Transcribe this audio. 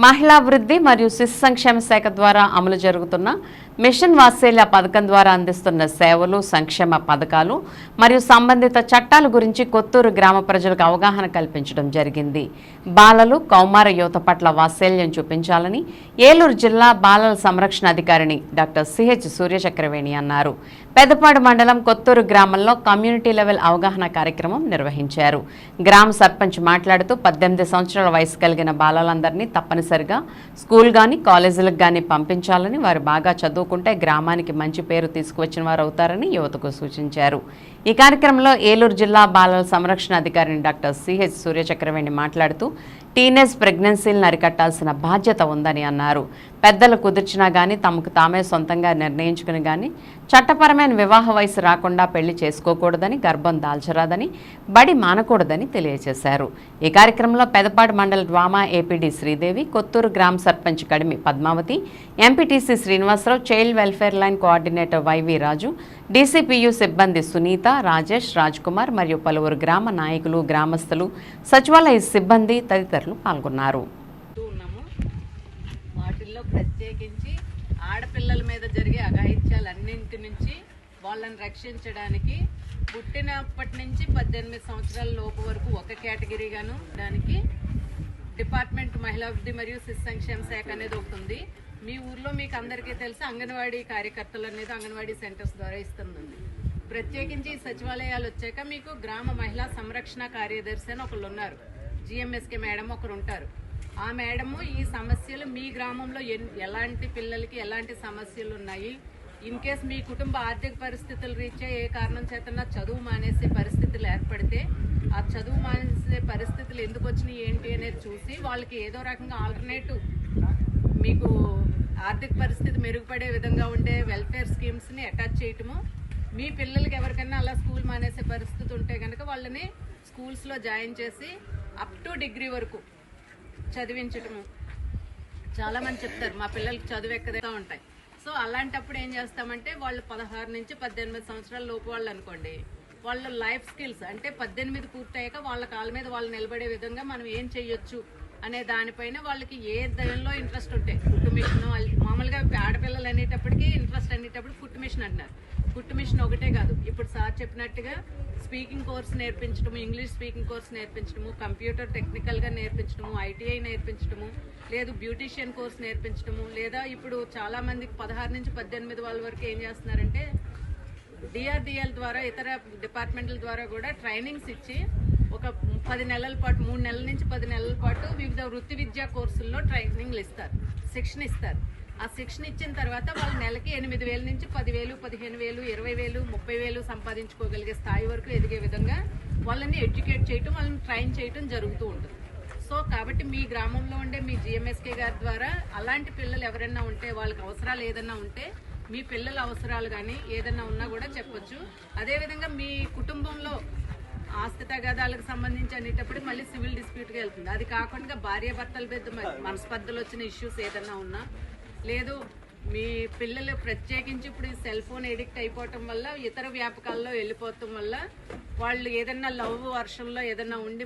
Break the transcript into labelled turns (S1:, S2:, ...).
S1: మహిళాభివృద్ధి మరియు శిశు సంక్షేమ శాఖ ద్వారా అమలు జరుగుతున్న మిషన్ వాత్సల్య పథకం ద్వారా అందిస్తున్న సేవలు, సంక్షేమ పథకాలు మరియు సంబంధిత చట్టాల గురించి కొత్తూరు గ్రామ ప్రజలకు అవగాహన కల్పించడం జరిగింది. బాలలు, కౌమార యువత పట్ల వాత్సల్యం చూపించాలని ఏలూరు జిల్లా బాలల సంరక్షణ అధికారిని డాక్టర్ సిహెచ్ సూర్యచక్రవేణి అన్నారు. పెద్దపాడు మండలం కొత్తూరు గ్రామంలో కమ్యూనిటీ లెవెల్ అవగాహన కార్యక్రమం నిర్వహించారు. గ్రామ సర్పంచ్ మాట్లాడుతూ 18 సంవత్సరాల వయసు కలిగిన బాలలందరినీ తప్పనిసరిగా స్కూల్ గాని కాలేజీలకు గాని పంపించాలని, వారు బాగా చదువుకుంటే గ్రామానికి మంచి పేరు తీసుకువచ్చిన వారు అవుతారని యువతకు సూచించారు. ఈ కార్యక్రమంలో ఏలూరు జిల్లా బాలల సంరక్షణ అధికారిని డాక్టర్ సిహెచ్ సూర్యచక్రవేణి మాట్లాడుతూ టీనేజ్ ప్రెగ్నెన్సీలను అరికట్టాల్సిన బాధ్యత ఉందని అన్నారు. పెద్దలు కుదిర్చినా గానీ తమకు తామే సొంతంగా నిర్ణయించుకుని గానీ చట్టపరమైన వివాహ వయసు రాకుండా పెళ్లి చేసుకోకూడదని, గర్భం దాల్చరాదని, బడి మానకూడదని తెలియజేశారు. ఈ కార్యక్రమంలో పెదపాడు మండల డ్వామా ఏపీడీ శ్రీదేవి, కొత్తూరు గ్రామ sarpanch Kadimi Padmavathi, MPTC Srinivasa Rao, child welfare line coordinator YV Raju, DCPU సిబ్బంది సునీత, రాజేష్, రాజ్కుమార్ మరియు పలువురు గ్రామ నాయకులు, గ్రామస్తులు, సచివాలయ సిబ్బంది తదితరులు పాల్గొన్నారు.
S2: వాటిల్లో ప్రత్యేకించి ఆడపిల్లల మీద జరిగే అఘాయిత్యాలన్నింటి నుంచి వాళ్ళని రక్షించడానికి పుట్టినప్పటి నుంచి 18 సంవత్సరాల లోపు వరకు ఒక కేటగిరీగాను దానికి డిపార్ట్మెంట్ మహిళాభివృద్ధి మరియు శిశు సంక్షేమ శాఖ అనేది ఒకటి ఉంది. మీ ఊర్లో మీకు అందరికీ తెలుసు అంగన్వాడీ కార్యకర్తలు అనేది అంగన్వాడీ సెంటర్స్ ద్వారా ఇస్తుంది. ప్రత్యేకించి సచివాలయాలు వచ్చాక మీకు గ్రామ మహిళా సంరక్షణ కార్యదర్శి అని ఒకళ్ళు ఉన్నారు. జిఎంఎస్కే మేడం ఒకరు ఉంటారు. ఆ మేడము ఈ సమస్యలు మీ గ్రామంలో ఎలాంటి పిల్లలకి ఎలాంటి సమస్యలు ఉన్నాయి, ఇన్ కేస్ మీ కుటుంబ ఆర్థిక పరిస్థితులు రీత్యా ఏ కారణం చేతన్నా చదువు మానేసే పరిస్థితులు ఏర్పడితే ఆ చదువు మానేసే పరిస్థితులు ఎందుకు వచ్చినాయి ఏంటి అనేది చూసి వాళ్ళకి ఏదో రకంగా ఆల్టర్నేటివ్ మీకు ఆర్థిక పరిస్థితి మెరుగుపడే విధంగా ఉండే వెల్ఫేర్ స్కీమ్స్ని అటాచ్ చేయటము, మీ పిల్లలకి ఎవరికైనా అలా స్కూల్ మానేసే పరిస్థితి ఉంటే కనుక వాళ్ళని స్కూల్స్లో జాయిన్ చేసి అప్ టు డిగ్రీ వరకు చదివించటము. చాలామంది చెప్తారు మా పిల్లలకి చదువు ఎక్కదా ఉంటాయి. సో అలాంటప్పుడు ఏం చేస్తామంటే వాళ్ళు 16 నుంచి 18 సంవత్సరాల లోపు వాళ్ళు అనుకోండి, వాళ్ళ లైఫ్ స్కిల్స్ అంటే 18 పూర్తయ్యాక వాళ్ళ కాళ్ళ మీద వాళ్ళు నిలబడే విధంగా మనం ఏం చెయ్యొచ్చు అనే దానిపైన వాళ్ళకి ఏ దానిలో ఇంట్రెస్ట్ ఉంటే కుట్టు మిషన్, మామూలుగా ఆడపిల్లలు అనేటప్పటికీ ఇంట్రెస్ట్ అనేటప్పుడు కుట్టు మిషన్ అంటున్నారు. కుట్టు మిషన్ ఒకటే కాదు, ఇప్పుడు సార్ చెప్పినట్టుగా స్పీకింగ్ కోర్స్ నేర్పించడము, ఇంగ్లీష్ స్పీకింగ్ కోర్స్ నేర్పించడము, కంప్యూటర్ టెక్నికల్గా నేర్పించడము, ఐటీఐ నేర్పించడము, లేదు బ్యూటీషియన్ కోర్స్ నేర్పించడము, లేదా ఇప్పుడు చాలామందికి 16 నుంచి 18 వాళ్ళ వరకు ఏం చేస్తున్నారంటే డిఆర్డిఎల్ ద్వారా ఇతర డిపార్ట్మెంట్ల ద్వారా కూడా ట్రైనింగ్స్ ఇచ్చి ఒక 10 నెలల పాటు 3 నెలల నుంచి 10 నెలల పాటు వివిధ వృత్తి విద్యా కోర్సుల్లో ట్రైనింగ్లు ఇస్తారు, శిక్షణ ఇస్తారు. ఆ శిక్షణ ఇచ్చిన తర్వాత వాళ్ళు నెలకి 8,000 నుంచి 10,000, 15,000, 20,000, 30,000 సంపాదించుకోగలిగే స్థాయి వరకు ఎదిగే విధంగా వాళ్ళని ఎడ్యుకేట్ చేయటం, వాళ్ళని ట్రైన్ చేయటం జరుగుతూ ఉంటుంది. సో కాబట్టి మీ గ్రామంలో ఉండే మీ జిఎంఎస్కే గారి ద్వారా అలాంటి పిల్లలు ఎవరైనా ఉంటే, వాళ్ళకి అవసరాలు ఏదైనా ఉంటే, మీ పిల్లల అవసరాలు కానీ ఏదైనా ఉన్నా కూడా చెప్పొచ్చు. అదేవిధంగా మీ కుటుంబంలో ఆస్తి తగాదాలకు సంబంధించి అనేటప్పుడు మళ్ళీ సివిల్ డిస్ప్యూట్గా వెళ్తుంది. అది కాకుండా భార్యాభర్తల మీద మనస్పర్ధలు వచ్చిన ఇష్యూస్ ఏదైనా ఉన్నా, లేదు మీ పిల్లలు ప్రత్యేకించి ఇప్పుడు ఈ సెల్ ఫోన్ ఎడిక్ట్ అయిపోవటం వల్ల ఇతర వ్యాపకాల్లో వెళ్ళిపోవటం వల్ల వాళ్ళు ఏదైనా లవ్ వర్షంలో ఏదైనా ఉండి